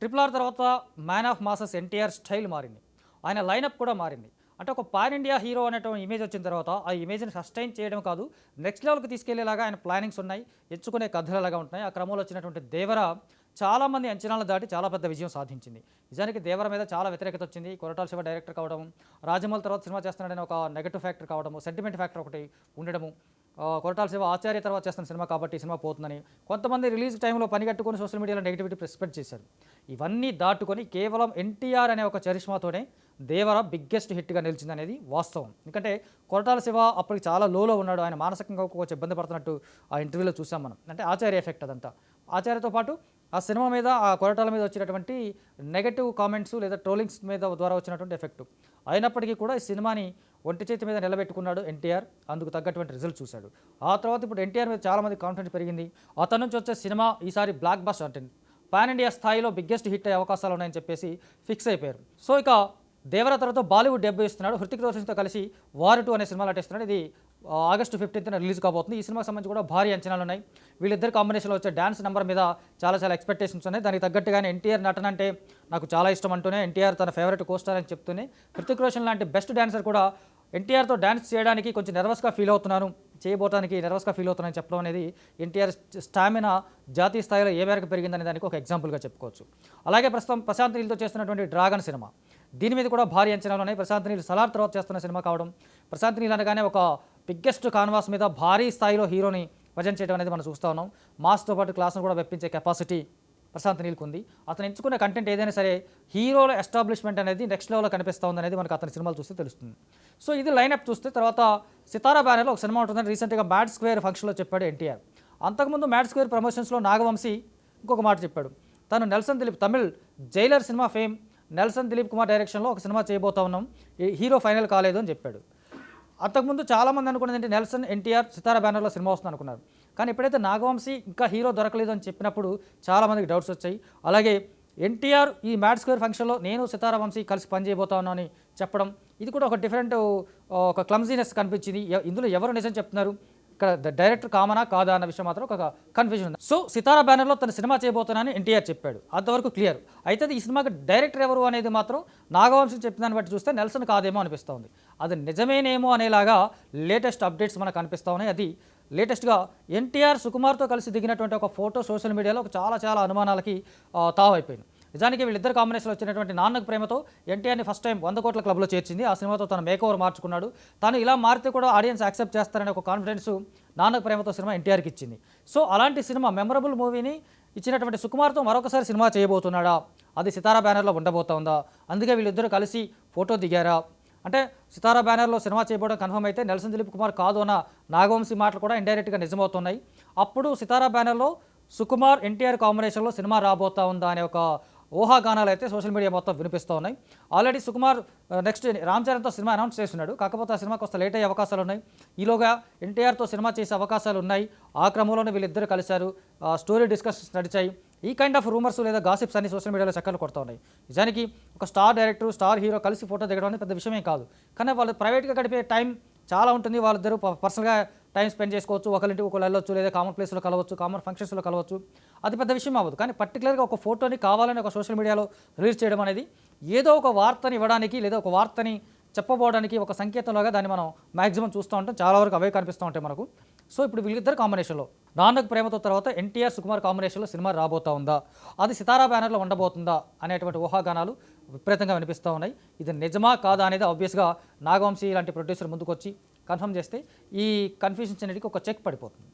Triple R తర్వాత man of masses NTR style మారింది. ఆయన లైనప్ కూడా మారింది. అంటే ఒక పాన్ ఇండియా హీరో అనేటువంటి ఇమేజ్ వచ్చిన తర్వాత ఆ ఇమేజ్ని సస్టైన్ చేయడం కాదు, నెక్స్ట్ లెవెల్కి తీసుకెళ్లేలాగా ఆయన ప్లానింగ్స్ ఉన్నాయి, ఎంచుకునే కథలు ఎలాగా ఉంటున్నాయి. ఆ క్రమంలో వచ్చినటువంటి దేవర చాలామంది అంచనాలు దాటి చాలా పెద్ద విజయం సాధించింది. నిజానికి దేవర మీద చాలా వ్యతిరేకత వచ్చింది. కొరటాల శివ డైరెక్టర్ కావడం, రాజమౌళి తర్వాత సినిమా చేస్తున్నాడని ఒక నెగటివ్ ఫ్యాక్టర్ కావడము, సెంటిమెంట్ ఫ్యాక్టర్ ఒకటి ఉండడము, కొరటాల శివ ఆచార్య తర్వాత చేస్తున్న సినిమా కాబట్టి సినిమా పోతుందని కొంతమంది రిలీజ్ టైంలో పనిగట్టుకొని సోషల్ మీడియాలో నెగిటివిటీ స్ప్రెడ్ చేశారు. ఇవన్నీ దాటుకొని కేవలం ఎన్టీఆర్ అనే ఒక చరిష్మాతోనే దేవర బిగ్గెస్ట్ హిట్గా నిలిచిందనేది వాస్తవం. ఎందుకంటే కొరటాల శివ అప్పటికి చాలా లోలో ఉన్నాడు. ఆయన మానసికంగా కొంచెం ఇబ్బంది పడుతున్నట్టు ఆ ఇంటర్వ్యూలో చూసాం మనం. అంటే ఆచార్య ఎఫెక్ట్ అదంతా. ఆచార్యతో పాటు ఆ సినిమా మీద, ఆ కొరటాల మీద వచ్చినటువంటి నెగటివ్ కామెంట్స్ లేదా ట్రోలింగ్స్ మీద ద్వారా వచ్చినటువంటి ఎఫెక్ట్. అయినప్పటికీ కూడా ఈ సినిమాని ఒంటి చేతి మీద నిలబెట్టుకున్నాడు ఎన్టీఆర్. అందుకు తగ్గటువంటి రిజల్ట్ చూశాడు. ఆ తర్వాత ఇప్పుడు ఎన్టీఆర్ మీద చాలామంది కాన్ఫిడెన్స్ పెరిగింది. అతని నుంచి వచ్చే సినిమా ఈసారి బ్లాక్ బస్టర్ అంటే పాన్ ఇండియా స్థాయిలో బిగ్గెస్ట్ హిట్ అయ్యే అవకాశాలు ఉన్నాయని చెప్పేసి ఫిక్స్ అయిపోయారు. సో ఇక దేవర తర్వాత బాలీవుడ్ డెబ్యూ ఇస్తున్నాడు. హృతిక్ రోషన్తో కలిసి వార్ 2 అనే సినిమాలు నటిస్తున్నాడు. ఇది ఆగస్టు 15న రిలీజ్ కాబోతుంది. ఈ సినిమాకి సంబంధించి కూడా భారీ అంచనాలు ఉన్నాయి. వీళ్ళిద్దరు కాంబినేషన్లో వచ్చే డ్యాన్స్ నెంబర్ మీద చాలా ఎక్స్పెక్టేషన్స్ ఉన్నాయి. దానికి తగ్గట్టుగానే ఎన్టీఆర్ నటన అంటే నాకు చాలా ఇష్టం అంటూనే, ఎన్టీఆర్ తన ఫేవరెట్ కోస్టార్ అని చెప్తూనే, హృతిక్ రోషన్ లాంటి బెస్ట్ డాన్సర్ కూడా ఎన్టీఆర్తో డ్యాన్స్ చేయడానికి కొంచెం నర్వస్గా ఫీల్ అవుతున్నాను, చేయబోటానికి నర్వస్గా ఫీల్ అవుతున్నానని చెప్పడం అనేది ఎన్టీఆర్ స్టామినా జాతీయ స్థాయిలో ఏ మేరకు పెరిగిందనే దానికి ఒక ఎగ్జాంపుల్గా చెప్పుకోవచ్చు. అలాగే ప్రస్తుతం ప్రశాంత్ నీల్తో చేస్తున్నటువంటి డ్రాగన్ సినిమా, దీని మీద కూడా భారీ అంచనాలు ఉన్నాయి. ప్రశాంత్ నీల్ సలార్ తర్వాత చేస్తున్న సినిమా కావడం, ప్రశాంత్ నీల్ అనగానే ఒక బిగ్గెస్ట్ కాన్వాస్ మీద భారీ స్థాయిలో హీరోని ప్రజెంట్ చేయడం అనేది మనం చూస్తూ ఉన్నాం. మాస్తో పాటు క్లాస్ను కూడా వెప్పించే కెపాసిటీ ప్రశాంత్ నీల్కి ఉంది. అతను ఎంచుకున్న కంటెంట్ ఏదైనా సరే హీరోల ఎస్టాబ్లిష్మెంట్ అనేది నెక్స్ట్ లెవెల్లో కనిపిస్తూ ఉంది అనేది మనకు అతని సినిమాలు చూస్తే తెలుస్తుంది. సో ఇది లైనప్ చూస్తే తర్వాత సితారా బ్యానర్లో ఒక సినిమా ఉంటుందని రీసెంట్గా మ్యాడ్ స్క్వేర్ ఫంక్షన్లో చెప్పాడు ఎన్టీఆర్. అంతకుముందు మ్యాడ్ స్క్వేర్ ప్రమోషన్స్లో నాగవంశీ ఇంకొక మాట చెప్పాడు. తను Nelson Dilip Tamil Jailer cinema fame Nelson Dilip Kumar డైరెక్షన్లో ఒక సినిమా చేయబోతా ఉన్నాం, హీరో ఫైనల్ కాలేదు అని చెప్పాడు. అంతకుముందు చాలామంది అనుకున్నది ఏంటి, నెల్సన్ ఎన్టీఆర్ సితారా బ్యానర్లో సినిమా వస్తుంది అనుకున్నారు. కానీ ఎప్పుడైతే నాగవంశీ ఇంకా హీరో దొరకలేదు అని చెప్పినప్పుడు చాలామందికి డౌట్స్ వచ్చాయి. అలాగే ఎన్టీఆర్ ఈ మ్యాడ్ స్క్వేర్ ఫంక్షన్లో నేను సితారా వంశీ కలిసి పనిచేయబోతా ఉన్నాను అని చెప్పడం, ఇది కూడా ఒక డిఫరెంట్ ఒక క్లమ్జీనెస్ కనిపించింది. ఇందులో ఎవరు నిజం చెప్తున్నారు, ఇక్కడ డైరెక్టర్ కామనా కాదా అన్న విషయం మాత్రం ఒక కన్ఫ్యూజన్ ఉంది. సో సితారా బ్యానర్లో తన సినిమా చేయబోతున్నానని ఎన్టీఆర్ చెప్పాడు, అంతవరకు క్లియర్. అయితే ఈ సినిమాకి డైరెక్టర్ ఎవరు అనేది మాత్రం నాగవంశీ చెప్పిన దాన్ని బట్టి చూస్తే నెల్సన్ కాదేమో అనిపిస్తూ ఉంది. అది నిజమేనేమో అనేలాగా లేటెస్ట్ అప్డేట్స్ మనకు కనిపిస్తూ ఉన్నాయి. అది లేటెస్ట్గా ఎన్టీఆర్ సుకుమార్తో కలిసి దిగినటువంటి ఒక ఫోటో సోషల్ మీడియాలో చాలా అనుమానాలకి తావైపోయింది. నిజానికి వీళ్ళిద్దరు కాంబినేషన్లో వచ్చినటువంటి నాన్నకు ప్రేమతో ఎన్టీఆర్ని ఫస్ట్ టైం 100 కోట్ల క్లబ్లో చేర్చింది. ఆ సినిమాతో తన మేకోవర్ మార్చుకున్నాడు. తను ఇలా మారితే కూడా ఆడియన్స్ యాక్సెప్ట్ చేస్తారనే ఒక కాన్ఫిడెన్స్ నాన్నకు ప్రేమతో సినిమా ఎన్టీఆర్కి ఇచ్చింది. సో అలాంటి సినిమా మెమరబుల్ మూవీని ఇచ్చినటువంటి సుకుమార్తో మరొకసారి సినిమా చేయబోతున్నాడా, అది సితారా బ్యానర్లో ఉండబోతుందా, అందుకే వీళ్ళిద్దరూ కలిసి ఫోటో దిగారా అంటే సితారా బ్యానర్లో సినిమా చేయబోవడం కన్ఫర్మ్ అయితే నెల్సన్ దిలీప్ కుమార్ కాదు అన్న నాగవంశీ మాటలు కూడా ఇండైరెక్ట్గా నిజమవుతున్నాయి. అప్పుడు సితారా బ్యానర్లో సుకుమార్ ఎన్టీఆర్ కాంబినేషన్లో సినిమా రాబోతా ఉందా అనే ఒక ఊహాగానాలు అయితే సోషల్ మీడియా మొత్తం వినిపిస్తూ ఉన్నాయి. ఆల్రెడీ సుకుమార్ నెక్స్ట్ రామ్ చరణ్తో సినిమా అనౌన్స్ చేస్తున్నాడు. కాకపోతే ఆ సినిమా కొంత లేట్ అయ్యే అవకాశాలు ఉన్నాయి. ఈలోగా ఎన్టీఆర్తో సినిమా చేసే అవకాశాలు ఉన్నాయి. ఆ క్రమంలోనే వీళ్ళిద్దరు కలిశారు, స్టోరీ డిస్కషన్స్ నడిచాయి. ఈ కైండ్ ఆఫ్ రూమర్స్ లేదా గాసిప్స్ అన్ని సోషల్ మీడియాలో చక్కర్లు కొడుతూ ఉన్నాయి. నిజానికి ఒక స్టార్ డైరెక్టర్, స్టార్ హీరో కలిసి ఫోటో దిగడం అనేది పెద్ద విషయమే కాదు. కానీ వాళ్ళు ప్రైవేట్గా గడిపే టైం చాలా ఉంటుంది. వాళ్ళిద్దరూ పర్సనల్గా టైం స్పెండ్ చేసుకోవచ్చు, ఒకరింటికి ఒకరు వెళ్ళొచ్చు, లేదా కామన్ ప్లేస్లో కలవచ్చు, కామన్ ఫంక్షన్స్లో కలవచ్చు. అది పెద్ద విషయం అవ్వదు. కానీ పర్టికులర్గా ఒక ఫోటోని కావాలని ఒక సోషల్ మీడియాలో రిలీజ్ చేయడం అనేది ఏదో ఒక వార్తని ఇవ్వడానికి లేదా ఒక వార్తని చెప్పబోవడానికి ఒక సంకేతంలాగా దాన్ని మనం మ్యాక్సిమం చూస్తూ ఉంటాం. చాలా వరకు అవే కనిపిస్తూ ఉంటాయి మనకు. సో ఇప్పుడు వీళ్ళిద్దరు కాంబినేషన్లో నాన్నకు ప్రేమతో తర్వాత ఎన్టీఆర్ సుకుమార్ కాంబినేషన్లో సినిమా రాబోతా ఉందా, అది సితారా బ్యానర్లో ఉండబోతుందా అనేటువంటి ఊహాగానాలు విపరీతంగా వినిపిస్తూ ఉన్నాయి. ఇది నిజమా కాదా అనేది ఆబ్వియస్గా నాగవంశీ లాంటి ప్రొడ్యూసర్ ముందుకు వచ్చి కన్ఫర్మ్ చేస్తే ఈ కన్ఫ్యూజన్స్ అనేది ఒక చెక్ పడిపోతుంది.